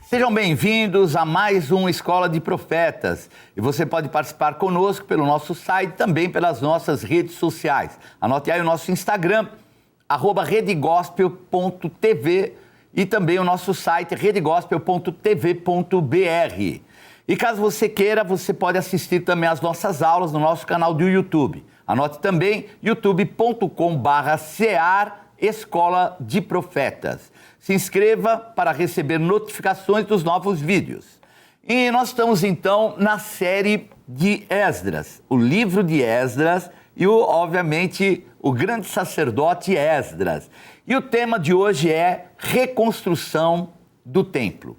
Sejam bem-vindos a mais um Escola de Profetas. E você pode participar conosco pelo nosso site, também pelas nossas redes sociais. Anote aí o nosso Instagram, @redegospel.tv e também o nosso site, redegospel.tv.br. E caso você queira, você pode assistir também às nossas aulas no nosso canal do YouTube. Anote também youtube.com/CEAR Escola de Profetas. Se inscreva para receber notificações dos novos vídeos. E nós estamos então na série de Esdras, o livro de Esdras e, obviamente, o grande sacerdote Esdras. E o tema de hoje é reconstrução do templo.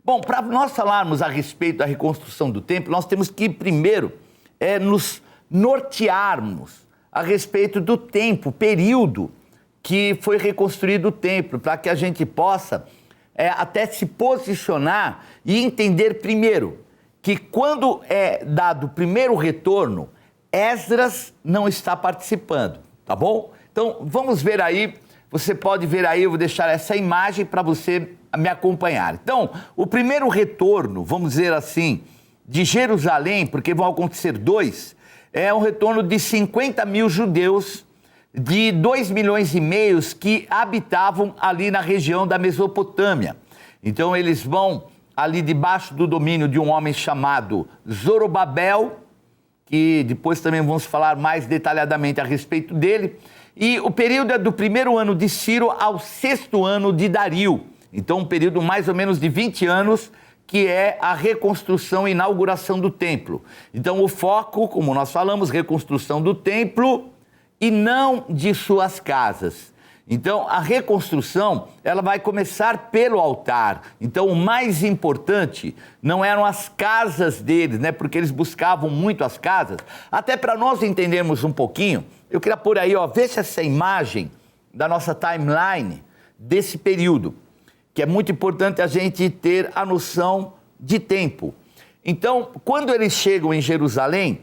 Bom, para nós falarmos a respeito da reconstrução do templo, nós temos que primeiro nos nortearmos a respeito do tempo, período que foi reconstruído o templo, para que a gente possa até se posicionar e entender primeiro que quando é dado o primeiro retorno, Esdras não está participando, tá bom? Então vamos ver aí, você pode ver aí, eu vou deixar essa imagem para você me acompanhar. Então, o primeiro retorno, vamos dizer assim, de Jerusalém, porque vão acontecer dois, é um retorno de 50 mil judeus de 2,5 milhões que habitavam ali na região da Mesopotâmia. Então eles vão ali debaixo do domínio de um homem chamado Zorobabel, que depois também vamos falar mais detalhadamente a respeito dele. E o período é do primeiro ano de Ciro ao 6º ano de Dario. Então um período mais ou menos de 20 anos, que é a reconstrução e inauguração do templo. Então o foco, como nós falamos, reconstrução do templo e não de suas casas. Então, a reconstrução, ela vai começar pelo altar. Então, o mais importante não eram as casas deles, né? Porque eles buscavam muito as casas. Até para nós entendermos um pouquinho, eu queria pôr aí, vê se essa imagem da nossa timeline desse período, que é muito importante a gente ter a noção de tempo. Então, quando eles chegam em Jerusalém,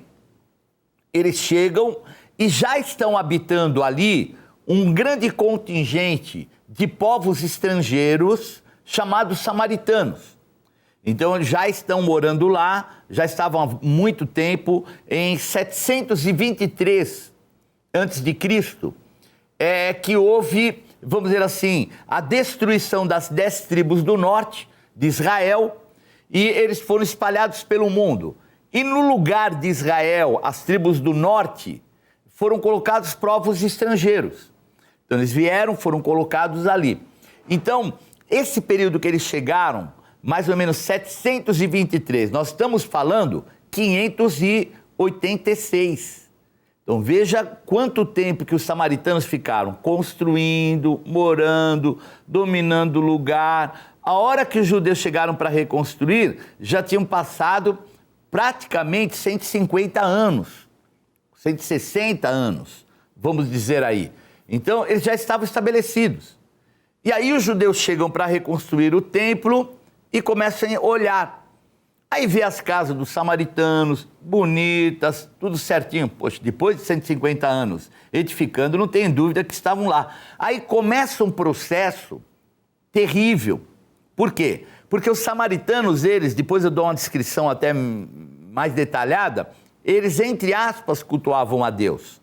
eles chegam e já estão habitando ali um grande contingente de povos estrangeiros chamados samaritanos. Então, eles já estão morando lá, já estavam há muito tempo. Em 723 a.C., que houve, vamos dizer assim, a destruição das 10 tribos do norte de Israel, e eles foram espalhados pelo mundo. E no lugar de Israel, as tribos do norte, foram colocados povos estrangeiros. Então eles vieram, foram colocados ali. Então, esse período que eles chegaram, mais ou menos 723, nós estamos falando 586. Então veja quanto tempo que os samaritanos ficaram construindo, morando, dominando o lugar. A hora que os judeus chegaram para reconstruir, já tinham passado praticamente 150 anos. 160 anos, vamos dizer aí. Então, eles já estavam estabelecidos. E aí os judeus chegam para reconstruir o templo e começam a olhar. Aí vê as casas dos samaritanos, bonitas, tudo certinho. Poxa, depois de 150 anos edificando, não tem dúvida que estavam lá. Aí começa um processo terrível. Por quê? Porque os samaritanos, eles, depois eu dou uma descrição até mais detalhada, eles, entre aspas, cultuavam a Deus.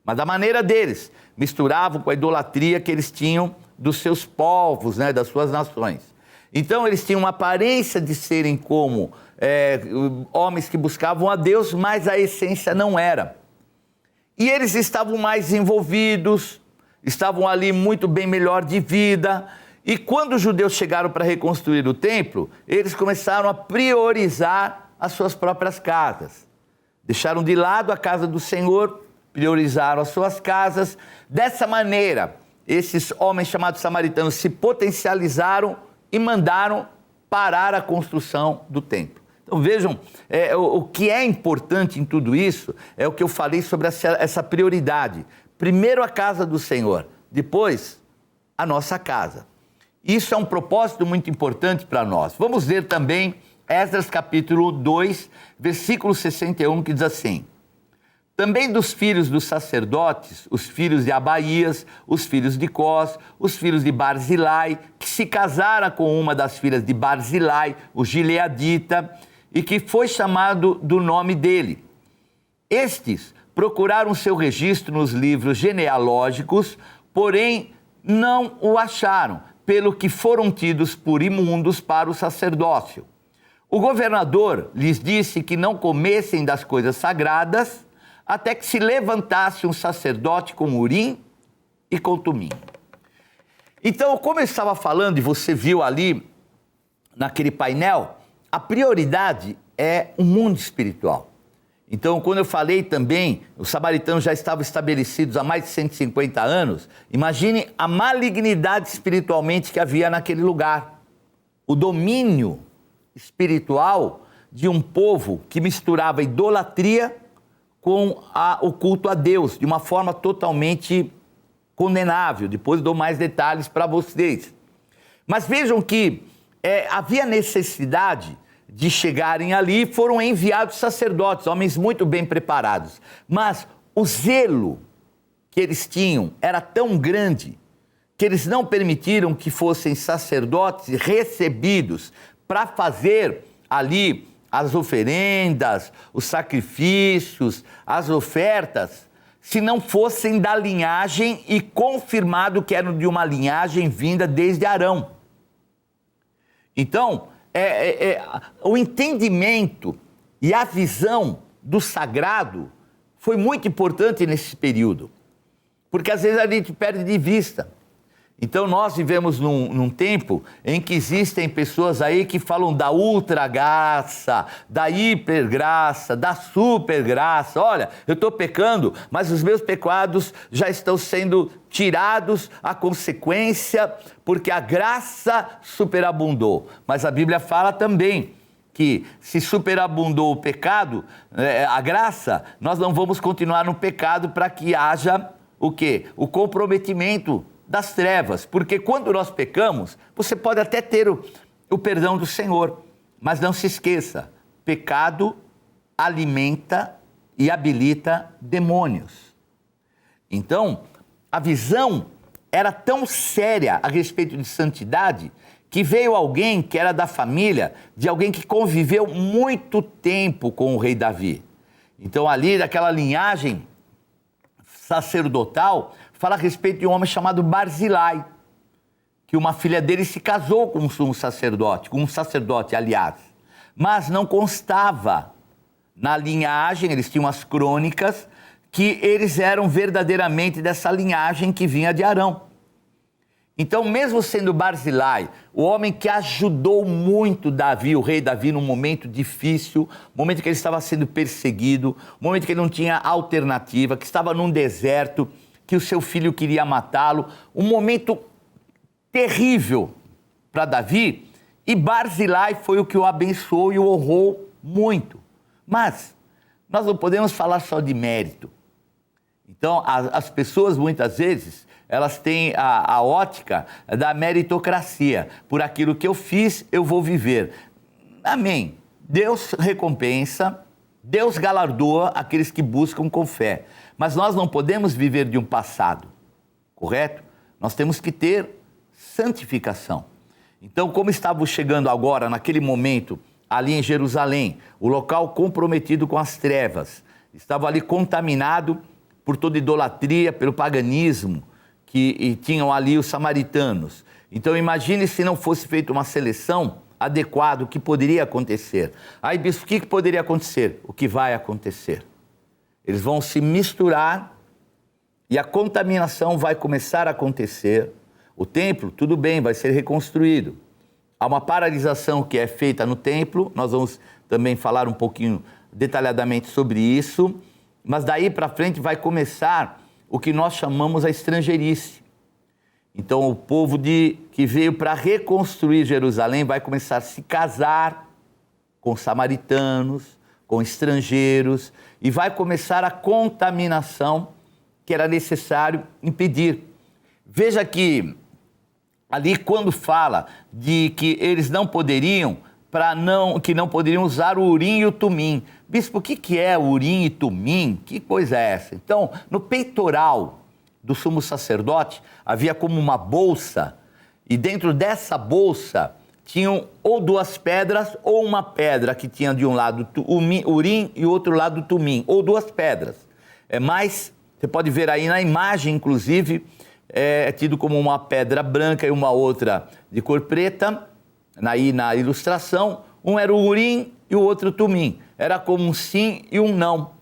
Mas da maneira deles, misturavam com a idolatria que eles tinham dos seus povos, né, das suas nações. Então, eles tinham uma aparência de serem como homens que buscavam a Deus, mas a essência não era. E eles estavam mais envolvidos, estavam ali muito bem melhor de vida. E quando os judeus chegaram para reconstruir o templo, eles começaram a priorizar as suas próprias casas. Deixaram de lado a casa do Senhor priorizaram as suas casas. Dessa maneira, esses homens chamados samaritanos se potencializaram e mandaram parar a construção do templo. Então vejam, o que é importante em tudo isso é o que eu falei sobre essa prioridade. Primeiro a casa do Senhor, depois a nossa casa. Isso é um propósito muito importante para nós. Vamos ver também Esdras capítulo 2, versículo 61, que diz assim: também dos filhos dos sacerdotes, os filhos de Abaías, os filhos de Cós, os filhos de Barzilai, que se casara com uma das filhas de Barzilai, o gileadita, e que foi chamado do nome dele. Estes procuraram seu registro nos livros genealógicos, porém não o acharam, pelo que foram tidos por imundos para o sacerdócio. O governador lhes disse que não comessem das coisas sagradas, até que se levantasse um sacerdote com Urim e com Tumim. Então, como eu estava falando, e você viu ali naquele painel, a prioridade é o mundo espiritual. Então, quando eu falei também, os samaritanos já estavam estabelecidos há mais de 150 anos, imagine a malignidade espiritualmente que havia naquele lugar. O domínio espiritual de um povo que misturava idolatria com o culto a Deus, de uma forma totalmente condenável. Depois dou mais detalhes para vocês. Mas vejam que havia necessidade de chegarem ali, foram enviados sacerdotes, homens muito bem preparados. Mas o zelo que eles tinham era tão grande que eles não permitiram que fossem sacerdotes recebidos para fazer ali as oferendas, os sacrifícios, as ofertas, se não fossem da linhagem e confirmado que eram de uma linhagem vinda desde Arão. Então, o entendimento e a visão do sagrado foi muito importante nesse período, porque às vezes a gente perde de vista. Então nós vivemos num tempo em que existem pessoas aí que falam da ultra graça, da hipergraça, da super graça. Olha, eu estou pecando, mas os meus pecados já estão sendo tirados à consequência, porque a graça superabundou. Mas a Bíblia fala também que se superabundou o pecado, a graça, nós não vamos continuar no pecado para que haja o quê? O comprometimento das trevas, porque quando nós pecamos, você pode até ter o perdão do Senhor, mas não se esqueça, pecado alimenta e habilita demônios. Então, a visão era tão séria a respeito de santidade, que veio alguém que era da família, de alguém que conviveu muito tempo com o rei Davi. Então ali, daquela linhagem sacerdotal, fala a respeito de um homem chamado Barzilai, que uma filha dele se casou com um sacerdote, aliás, mas não constava na linhagem, eles tinham as crônicas, que eles eram verdadeiramente dessa linhagem que vinha de Arão. Então, mesmo sendo Barzilai, o homem que ajudou muito Davi, o rei Davi, num momento difícil, momento que ele estava sendo perseguido, momento que ele não tinha alternativa, que estava num deserto, que o seu filho queria matá-lo, um momento terrível para Davi, e Barzilai foi o que o abençoou e o honrou muito. Mas nós não podemos falar só de mérito. Então, as pessoas muitas vezes, elas têm a ótica da meritocracia. Por aquilo que eu fiz, eu vou viver. Amém. Deus recompensa, Deus galardoa aqueles que buscam com fé. Mas nós não podemos viver de um passado, correto? Nós temos que ter santificação. Então, como estávamos chegando agora, naquele momento, ali em Jerusalém, o local comprometido com as trevas, estava ali contaminado por toda idolatria, pelo paganismo, que tinham ali os samaritanos. Então, imagine se não fosse feita uma seleção adequada, o que poderia acontecer. Aí, bispo, o que poderia acontecer? O que vai acontecer? Eles vão se misturar e a contaminação vai começar a acontecer. O templo, tudo bem, vai ser reconstruído. Há uma paralisação que é feita no templo, nós vamos também falar um pouquinho detalhadamente sobre isso. mas daí para frente vai começar o que nós chamamos a estrangeirice. Então o povo que veio para reconstruir Jerusalém vai começar a se casar com samaritanos, com estrangeiros, e vai começar a contaminação que era necessário impedir. Veja que ali quando fala de que eles não poderiam, que não poderiam usar o Urim e o Tumim. Bispo, o que é o Urim e Tumim? Que coisa é essa? Então, no peitoral do sumo sacerdote havia como uma bolsa, e dentro dessa bolsa tinham ou duas pedras ou uma pedra que tinha de um lado o Urim e o outro lado o Tumim, ou duas pedras. Mas você pode ver aí na imagem, inclusive, é tido como uma pedra branca e uma outra de cor preta. Aí na ilustração, um era o Urim e o outro o Tumim. Era como um sim e um não.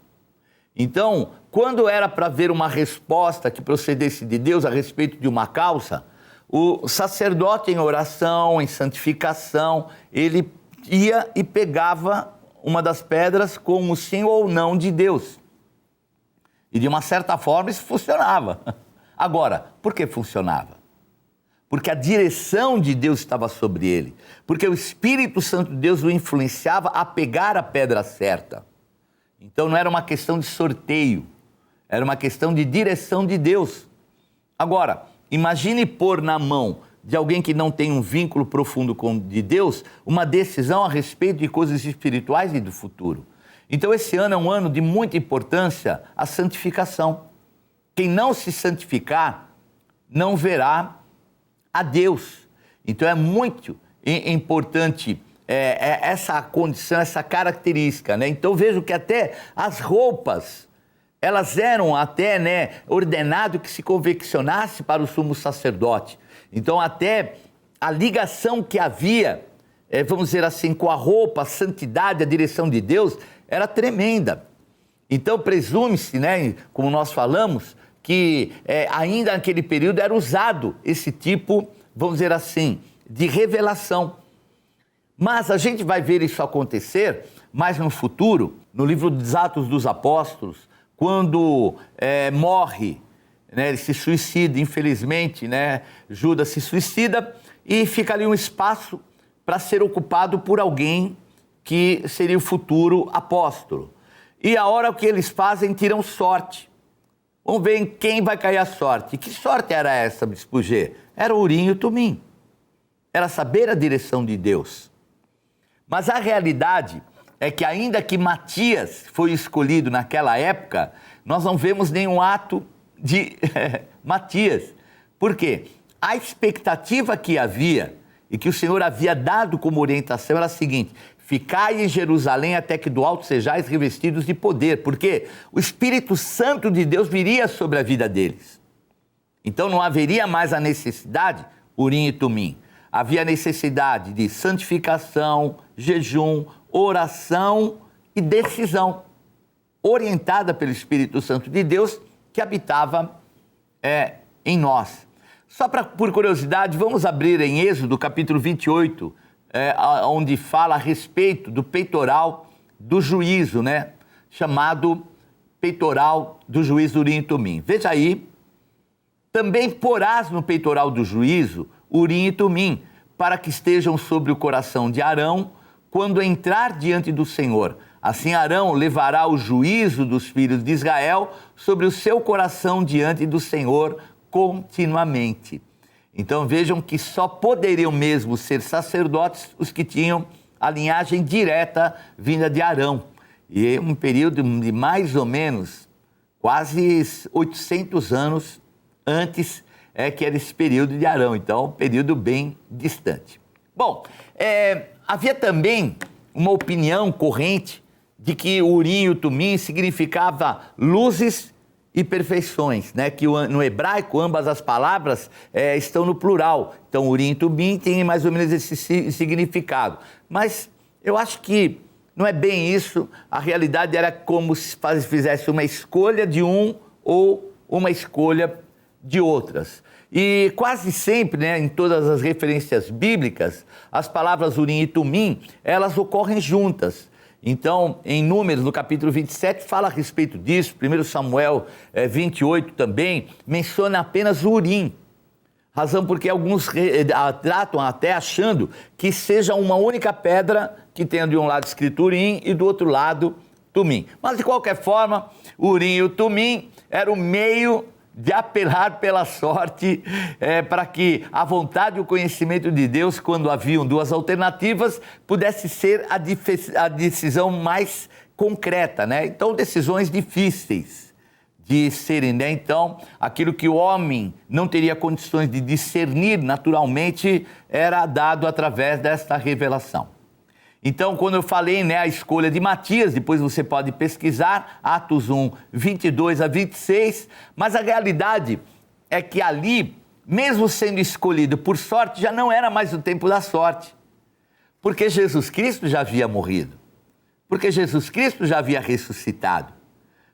Então, quando era para ver uma resposta que procedesse de Deus a respeito de uma causa, o sacerdote em oração, em santificação, ele ia e pegava uma das pedras com o sim ou não de Deus. E de uma certa forma isso funcionava. Agora, por que funcionava? Porque a direção de Deus estava sobre ele. Porque o Espírito Santo de Deus o influenciava a pegar a pedra certa. Então não era uma questão de sorteio, era uma questão de direção de Deus. Agora, imagine pôr na mão de alguém que não tem um vínculo profundo de Deus uma decisão a respeito de coisas espirituais e do futuro. Então esse ano é um ano de muita importância, a santificação. Quem não se santificar não verá a Deus. Então é muito importante essa condição, essa característica, né? Então vejo que até as roupas, elas eram até, ordenado que se confeccionasse para o sumo sacerdote. Então até a ligação que havia, vamos dizer assim, com a roupa, a santidade, a direção de Deus, era tremenda. Então presume-se, né, como nós falamos, que ainda naquele período era usado esse tipo, vamos dizer assim, de revelação. Mas a gente vai ver isso acontecer mais no futuro, no livro dos Atos dos Apóstolos, quando morre, né, ele se suicida, infelizmente, né, Judas se suicida e fica ali um espaço para ser ocupado por alguém que seria o futuro apóstolo. E a hora que eles fazem, tiram sorte. Vamos ver em quem vai cair a sorte. E que sorte era essa, Bispo G? Era o Urim e o Tumim. Era saber a direção de Deus. Mas a realidade é que ainda que Matias foi escolhido naquela época, nós não vemos nenhum ato de Matias. Por quê? A expectativa que havia e que o Senhor havia dado como orientação era a seguinte: ficai em Jerusalém até que do alto sejais revestidos de poder, porque o Espírito Santo de Deus viria sobre a vida deles. Então não haveria mais a necessidade, Urim e Tumim. Havia necessidade de santificação, jejum, oração e decisão, orientada pelo Espírito Santo de Deus que habitava em nós. Só por curiosidade, vamos abrir em Êxodo capítulo 28, onde fala a respeito do peitoral do juízo, né? Chamado peitoral do juízo Urim e Tumim. Veja aí: também porás no peitoral do juízo Urim e Tumim, para que estejam sobre o coração de Arão, quando entrar diante do Senhor. Assim Arão levará o juízo dos filhos de Israel sobre o seu coração diante do Senhor continuamente. Então vejam que só poderiam mesmo ser sacerdotes os que tinham a linhagem direta vinda de Arão. E um período de mais ou menos quase 800 anos antes que era esse período de Arão. Então, um período bem distante. Bom, havia também uma opinião corrente de que o Urim e o Tumim significava luzes e perfeições, né? Que no hebraico ambas as palavras estão no plural. Então, Urim e Tumim tem mais ou menos esse significado. Mas eu acho que não é bem isso. A realidade era como se fizesse uma escolha de um ou uma escolha de outras. E quase sempre, né, em todas as referências bíblicas, as palavras Urim e Tumim, elas ocorrem juntas. Então, em Números, no capítulo 27, fala a respeito disso. 1 Samuel 28 também menciona apenas o Urim. Razão porque alguns tratam até achando que seja uma única pedra que tenha de um lado escrito Urim e do outro lado Tumim. Mas, de qualquer forma, o Urim e o Tumim era o meio de apelar pela sorte para que a vontade e o conhecimento de Deus, quando haviam duas alternativas, pudesse ser a decisão mais concreta, né? Então, decisões difíceis de serem, né? Então, aquilo que o homem não teria condições de discernir naturalmente era dado através desta revelação. Então, quando eu falei, né, a escolha de Matias, depois você pode pesquisar, Atos 1, 22 a 26, mas a realidade é que ali, mesmo sendo escolhido por sorte, já não era mais o tempo da sorte, porque Jesus Cristo já havia morrido, porque Jesus Cristo já havia ressuscitado,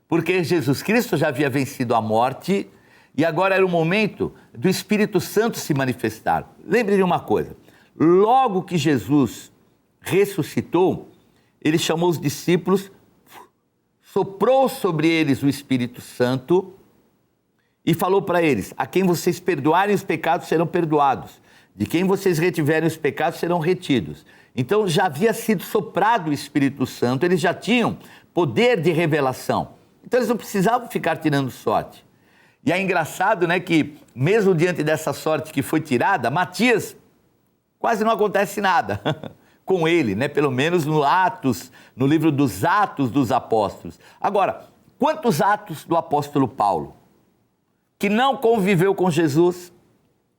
porque Jesus Cristo já havia vencido a morte e agora era o momento do Espírito Santo se manifestar. Lembre de uma coisa, logo que Jesus ressuscitou, ele chamou os discípulos, soprou sobre eles o Espírito Santo e falou para eles: a quem vocês perdoarem os pecados serão perdoados, de quem vocês retiverem os pecados serão retidos. Então já havia sido soprado o Espírito Santo, eles já tinham poder de revelação, então eles não precisavam ficar tirando sorte. E é engraçado, né, que mesmo diante dessa sorte que foi tirada, Matias, quase não acontece nada com ele, né? Pelo menos no livro dos Atos dos Apóstolos. Agora, quantos atos do apóstolo Paulo, que não conviveu com Jesus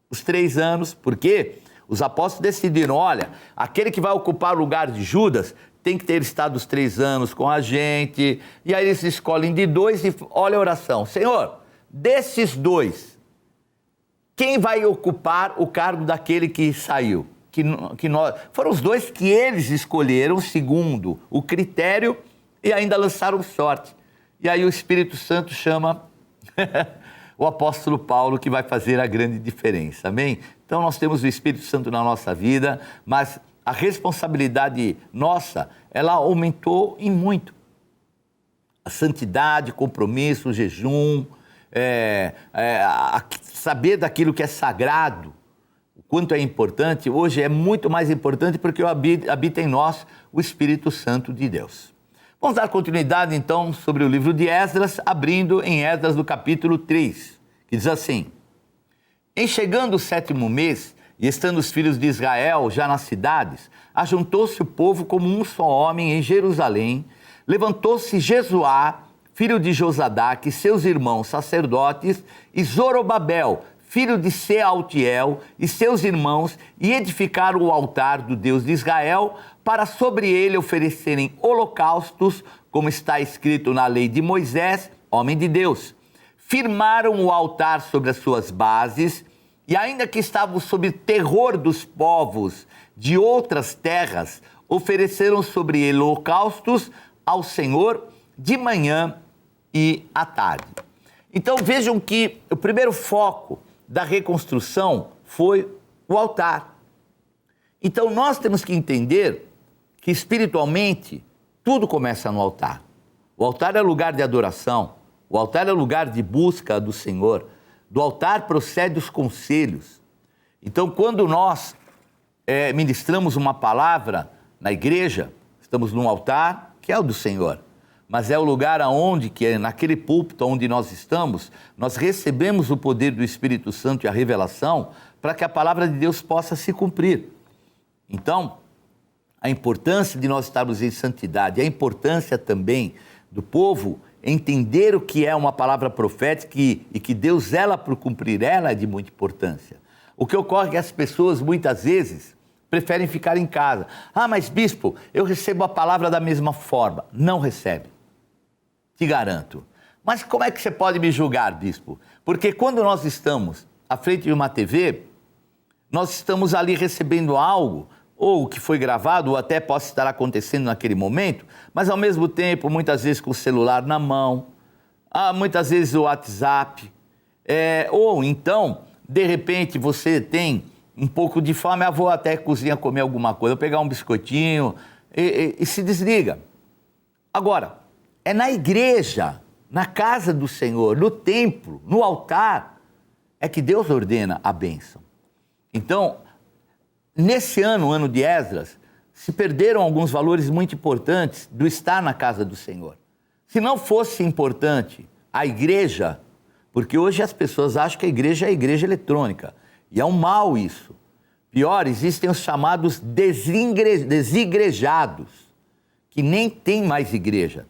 os 3 anos, porque os apóstolos decidiram, olha, aquele que vai ocupar o lugar de Judas tem que ter estado os 3 anos com a gente, e aí eles escolhem de 2 e olha a oração, Senhor, desses 2, quem vai ocupar o cargo daquele que saiu? Foram os 2 que eles escolheram segundo o critério e ainda lançaram sorte. E aí o Espírito Santo chama o apóstolo Paulo, que vai fazer a grande diferença, amém? Então nós temos o Espírito Santo na nossa vida, mas a responsabilidade nossa, ela aumentou em muito. A santidade, compromisso, o jejum, saber daquilo que é sagrado, quanto é importante, hoje é muito mais importante porque habita em nós o Espírito Santo de Deus. Vamos dar continuidade então sobre o livro de Esdras, abrindo em Esdras no capítulo 3, que diz assim: em chegando o 7º mês, e estando os filhos de Israel já nas cidades, ajuntou-se o povo como um só homem em Jerusalém, levantou-se Jesuá, filho de Josadaque, seus irmãos sacerdotes, e Zorobabel, filho de Sealtiel, e seus irmãos, e edificaram o altar do Deus de Israel, para sobre ele oferecerem holocaustos, como está escrito na lei de Moisés, homem de Deus. Firmaram o altar sobre as suas bases, e ainda que estavam sob terror dos povos de outras terras, ofereceram sobre ele holocaustos ao Senhor de manhã e à tarde. Então vejam que o primeiro foco da reconstrução foi o altar. Então nós temos que entender que espiritualmente tudo começa no altar. O altar é lugar de adoração, o altar é lugar de busca do Senhor, do altar procede os conselhos. Então quando nós ministramos uma palavra na igreja, estamos num altar que é o do Senhor. Mas é o lugar aonde, que é naquele púlpito onde nós estamos, nós recebemos o poder do Espírito Santo e a revelação para que a palavra de Deus possa se cumprir. Então, a importância de nós estarmos em santidade, a importância também do povo entender o que é uma palavra profética e que Deus zela por cumprir ela é de muita importância. O que ocorre é que as pessoas muitas vezes preferem ficar em casa. Ah, mas bispo, eu recebo a palavra da mesma forma. Não recebe. Te garanto. Mas como é que você pode me julgar, bispo? Porque quando nós estamos à frente de uma TV, nós estamos ali recebendo algo, ou que foi gravado, ou até possa estar acontecendo naquele momento, mas ao mesmo tempo, muitas vezes com o celular na mão, muitas vezes o WhatsApp, ou então, de repente, você tem um pouco de fome, vou até a cozinha comer alguma coisa, vou pegar um biscoitinho e se desliga. Agora, é na igreja, na casa do Senhor, no templo, no altar, é que Deus ordena a bênção. Então, nesse ano, o ano de Esdras, se perderam alguns valores muito importantes do estar na casa do Senhor. Se não fosse importante a igreja, porque hoje as pessoas acham que a igreja é a igreja eletrônica, e é um mal isso. Pior, existem os chamados desigrejados, que nem tem mais igreja.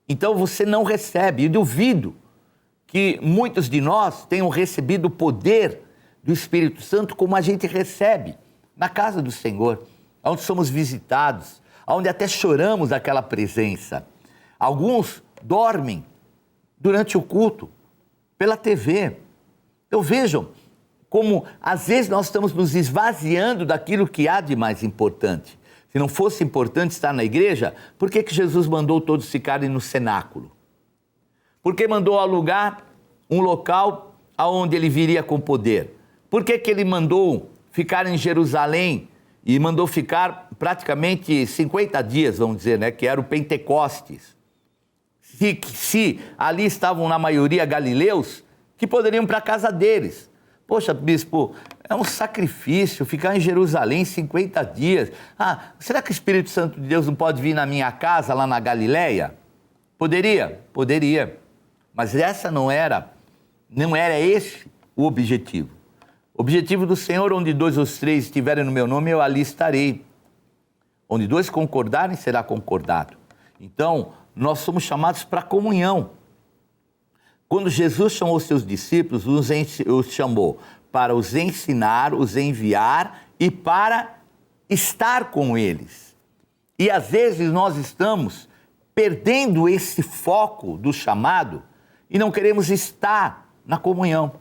Então você não recebe, e duvido que muitos de nós tenham recebido o poder do Espírito Santo como a gente recebe na casa do Senhor, onde somos visitados, onde até choramos daquela presença. Alguns dormem durante o culto, pela TV. Então vejam como às vezes nós estamos nos esvaziando daquilo que há de mais importante. Se não fosse importante estar na igreja, por que Jesus mandou todos ficarem no cenáculo? Por que mandou alugar um local aonde ele viria com poder? Por que ele mandou ficar em Jerusalém e mandou ficar praticamente 50 dias, vamos dizer, né, que era o Pentecostes? Se ali estavam na maioria galileus, que poderiam ir para a casa deles. Poxa, bispo, é um sacrifício ficar em Jerusalém 50 dias. Será que o Espírito Santo de Deus não pode vir na minha casa, lá na Galileia? Poderia, poderia. Mas essa não era esse o objetivo. O objetivo do Senhor, onde 2 ou 3 estiverem no meu nome, eu ali estarei. Onde 2 concordarem, será concordado. Então, nós somos chamados para comunhão. Quando Jesus chamou os seus discípulos, os chamou para os ensinar, os enviar e para estar com eles. E às vezes nós estamos perdendo esse foco do chamado e não queremos estar na comunhão.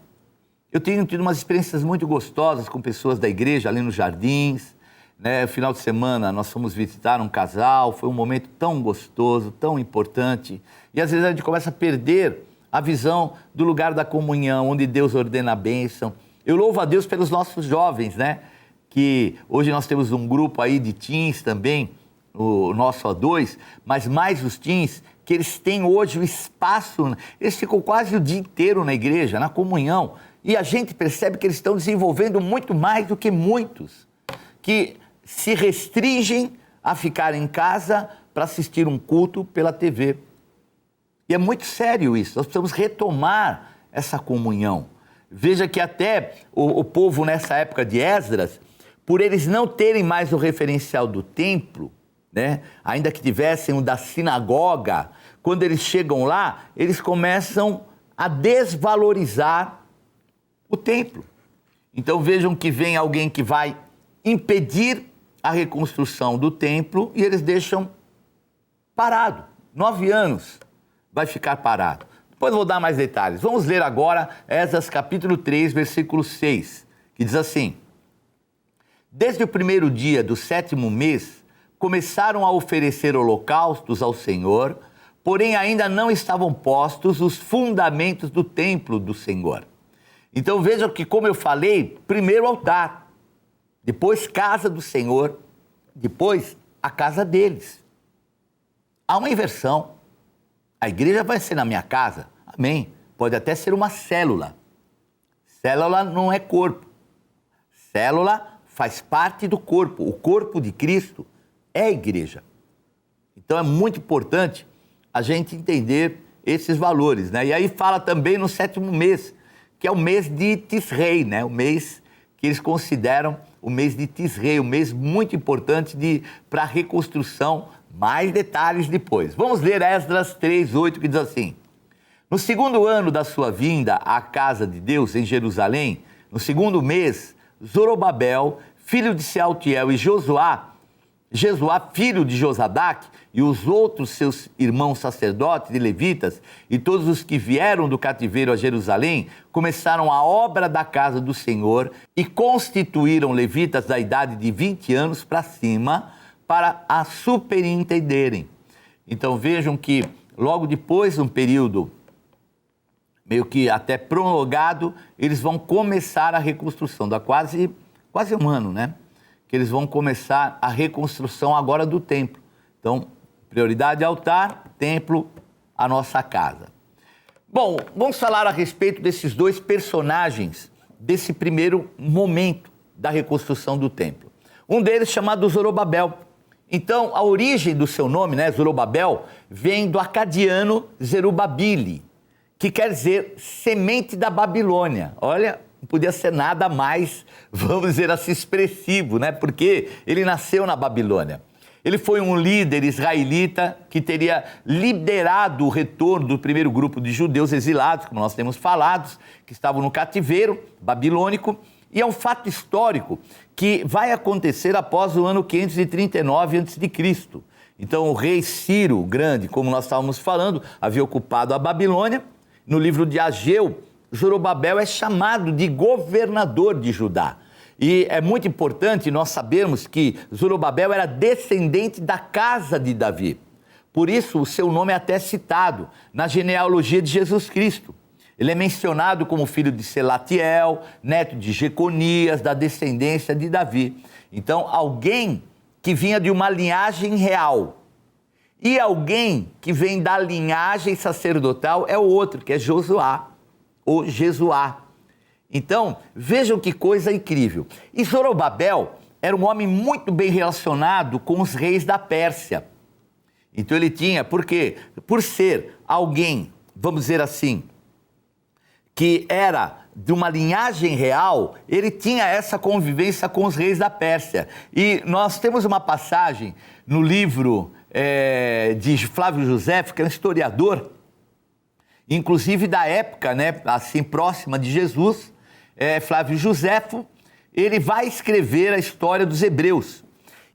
Eu tenho tido umas experiências muito gostosas com pessoas da igreja ali nos jardins, né? Final de semana nós fomos visitar um casal, foi um momento tão gostoso, tão importante. E às vezes a gente começa a perder a visão do lugar da comunhão, onde Deus ordena a bênção. Eu louvo a Deus pelos nossos jovens, né? Que hoje nós temos um grupo aí de teens também, o nosso A2, mas mais os teens, que eles têm hoje o espaço, eles ficam quase o dia inteiro na igreja, na comunhão, e a gente percebe que eles estão desenvolvendo muito mais do que muitos, que se restringem a ficar em casa para assistir um culto pela TV. E é muito sério isso, nós precisamos retomar essa comunhão. Veja que até o povo nessa época de Esdras, por eles não terem mais o referencial do templo, né, ainda que tivessem o da sinagoga, quando eles chegam lá, eles começam a desvalorizar o templo. Então vejam que vem alguém que vai impedir a reconstrução do templo e eles deixam parado. 9 anos vai ficar parado. Depois eu vou dar mais detalhes. Vamos ler agora Esdras capítulo 3, versículo 6, que diz assim: Desde o primeiro dia do 7º mês, começaram a oferecer holocaustos ao Senhor, porém ainda não estavam postos os fundamentos do templo do Senhor. Então vejam que, como eu falei, primeiro altar, depois casa do Senhor, depois a casa deles. Há uma inversão. A igreja vai ser na minha casa, amém. Pode até ser uma célula. Célula não é corpo. Célula faz parte do corpo. O corpo de Cristo é a igreja. Então é muito importante a gente entender esses valores, né? E aí fala também no 7º mês, que é o mês de Tisrei, né? O mês que eles consideram o mês de Tisrei, um mês muito importante para a reconstrução. Mais detalhes depois. Vamos ler Esdras 3:8, que diz assim: No 2º ano da sua vinda à casa de Deus em Jerusalém, no 2º mês, Zorobabel, filho de Sealtiel, e Jesuá, filho de Josadaque, e os outros seus irmãos sacerdotes e levitas, e todos os que vieram do cativeiro a Jerusalém, começaram a obra da casa do Senhor e constituíram levitas da idade de 20 anos para cima, para a superintenderem. Então vejam que logo depois de um período meio que até prolongado, eles vão começar a reconstrução, dá quase um ano, né? Que eles vão começar a reconstrução agora do templo. Então, Prioridade altar, templo, a nossa casa. Bom, vamos falar a respeito desses dois personagens desse primeiro momento da reconstrução do templo. Um deles chamado Zorobabel. Então, a origem do seu nome, né, Zorobabel, vem do acadiano Zerubabili, que quer dizer semente da Babilônia. Olha, não podia ser nada mais, vamos dizer assim, expressivo, né? Porque ele nasceu na Babilônia. Ele foi um líder israelita que teria liderado o retorno do primeiro grupo de judeus exilados, como nós temos falado, que estavam no cativeiro babilônico. E é um fato histórico que vai acontecer após o ano 539 a.C. Então, o rei Ciro o Grande, como nós estávamos falando, havia ocupado a Babilônia. No livro de Ageu, Zorobabel é chamado de governador de Judá. E é muito importante nós sabermos que Zorobabel era descendente da casa de Davi. Por isso, o seu nome é até citado na genealogia de Jesus Cristo. Ele é mencionado como filho de Selatiel, neto de Jeconias, da descendência de Davi. Então, alguém que vinha de uma linhagem real. E alguém que vem da linhagem sacerdotal é o outro, que é Josuá, ou Jesuá. Então, vejam que coisa incrível. E Zorobabel era um homem muito bem relacionado com os reis da Pérsia. Então ele tinha, por quê? Por ser alguém, vamos dizer assim, que era de uma linhagem real, ele tinha essa convivência com os reis da Pérsia. E nós temos uma passagem no livro de Flávio Josefo, que é um historiador, inclusive da época, né, assim, próxima de Jesus. Flávio Josefo, ele vai escrever a história dos hebreus.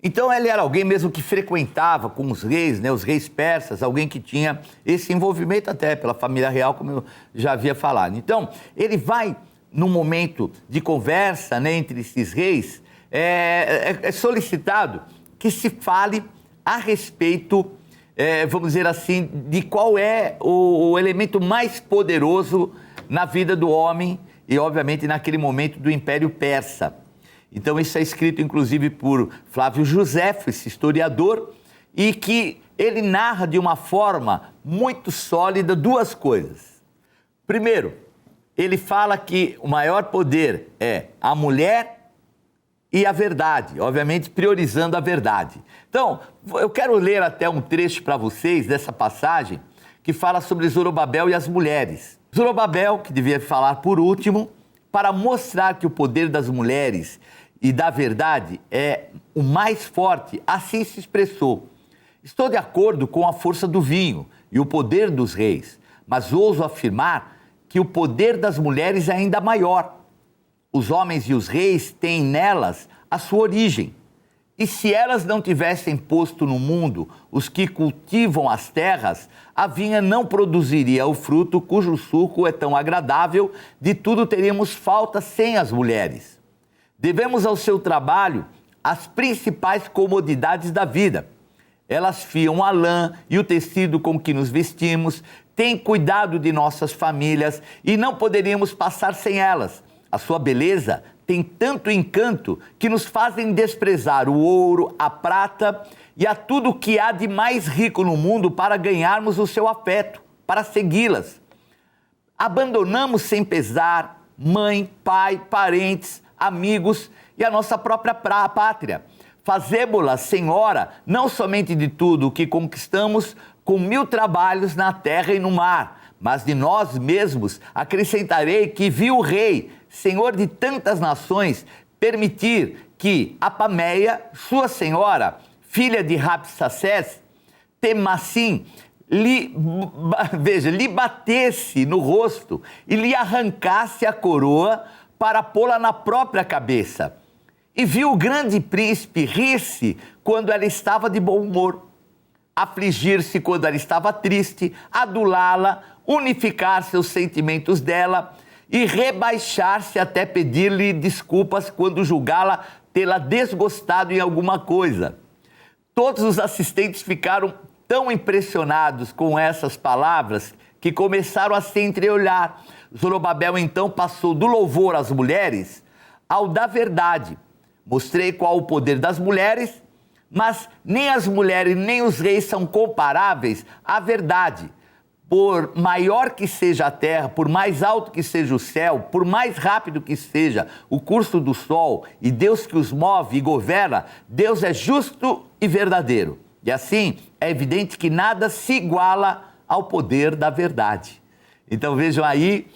Então ele era alguém mesmo que frequentava com os reis, né, os reis persas, alguém que tinha esse envolvimento até pela família real, como eu já havia falado. Então ele vai, num momento de conversa, né, entre esses reis, é solicitado que se fale a respeito, vamos dizer assim, de qual é o elemento mais poderoso na vida do homem e, obviamente, naquele momento do Império Persa. Então, isso é escrito, inclusive, por Flávio Josefo, esse historiador, e que ele narra de uma forma muito sólida duas coisas. Primeiro, ele fala que o maior poder é a mulher e a verdade, obviamente priorizando a verdade. Então, eu quero ler até um trecho para vocês dessa passagem que fala sobre Zorobabel e as mulheres. Zorobabel, que devia falar por último, para mostrar que o poder das mulheres e da verdade é o mais forte, assim se expressou. Estou de acordo com a força do vinho e o poder dos reis, mas ouso afirmar que o poder das mulheres é ainda maior. Os homens e os reis têm nelas a sua origem. E se elas não tivessem posto no mundo os que cultivam as terras, a vinha não produziria o fruto cujo suco é tão agradável, de tudo teríamos falta sem as mulheres. Devemos ao seu trabalho as principais comodidades da vida. Elas fiam a lã e o tecido com que nos vestimos, têm cuidado de nossas famílias e não poderíamos passar sem elas. A sua beleza tem tanto encanto que nos fazem desprezar o ouro, a prata e a tudo que há de mais rico no mundo para ganharmos o seu afeto, para segui-las. Abandonamos sem pesar mãe, pai, parentes, amigos e a nossa própria pátria. Fazemo-la senhora não somente de tudo o que conquistamos com 1000 trabalhos na terra e no mar, mas de nós mesmos acrescentarei que vi o rei, senhor de tantas nações, permitir que Apameia, sua senhora, filha de Rapsacés, Temassim, lhe batesse no rosto e lhe arrancasse a coroa para pô-la na própria cabeça. E viu o grande príncipe rir-se quando ela estava de bom humor, afligir-se quando ela estava triste, adulá-la, unificar seus sentimentos dela e rebaixar-se até pedir-lhe desculpas quando julgá-la tê-la desgostado em alguma coisa. Todos os assistentes ficaram tão impressionados com essas palavras que começaram a se entreolhar. Zorobabel então passou do louvor às mulheres ao da verdade. Mostrei qual o poder das mulheres, Mas nem as mulheres nem os reis são comparáveis à verdade. Por maior que seja a terra, por mais alto que seja o céu, por mais rápido que seja o curso do sol, e Deus que os move e governa, Deus é justo e verdadeiro. E assim, é evidente que nada se iguala ao poder da verdade. Então vejam aí,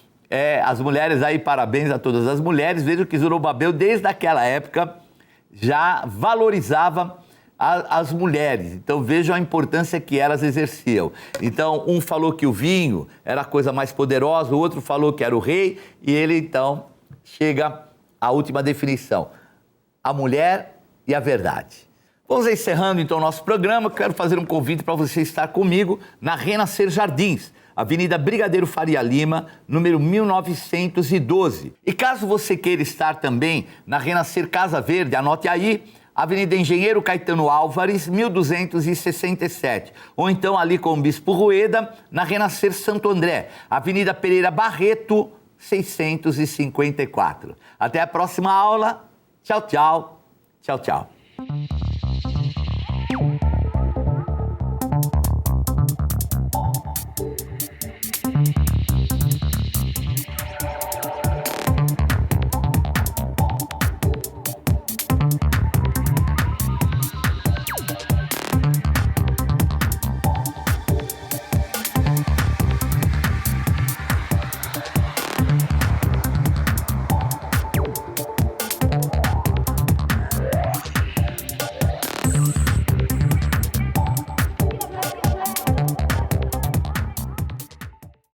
as mulheres aí, parabéns a todas as mulheres, vejam que Zorobabel, desde aquela época, já valorizava as mulheres. Então vejam a importância que elas exerciam. Então um falou que o vinho era a coisa mais poderosa, o outro falou que era o rei, e ele então chega à última definição: a mulher e a verdade. Vamos encerrando então o nosso programa. Quero fazer um convite para você estar comigo na Renascer Jardins, Avenida Brigadeiro Faria Lima, número 1912. E caso você queira estar também na Renascer Casa Verde, anote aí, Avenida Engenheiro Caetano Álvares, 1267. Ou então ali com o Bispo Rueda, na Renascer Santo André, Avenida Pereira Barreto, 654. Até a próxima aula. Tchau, tchau. Tchau, tchau.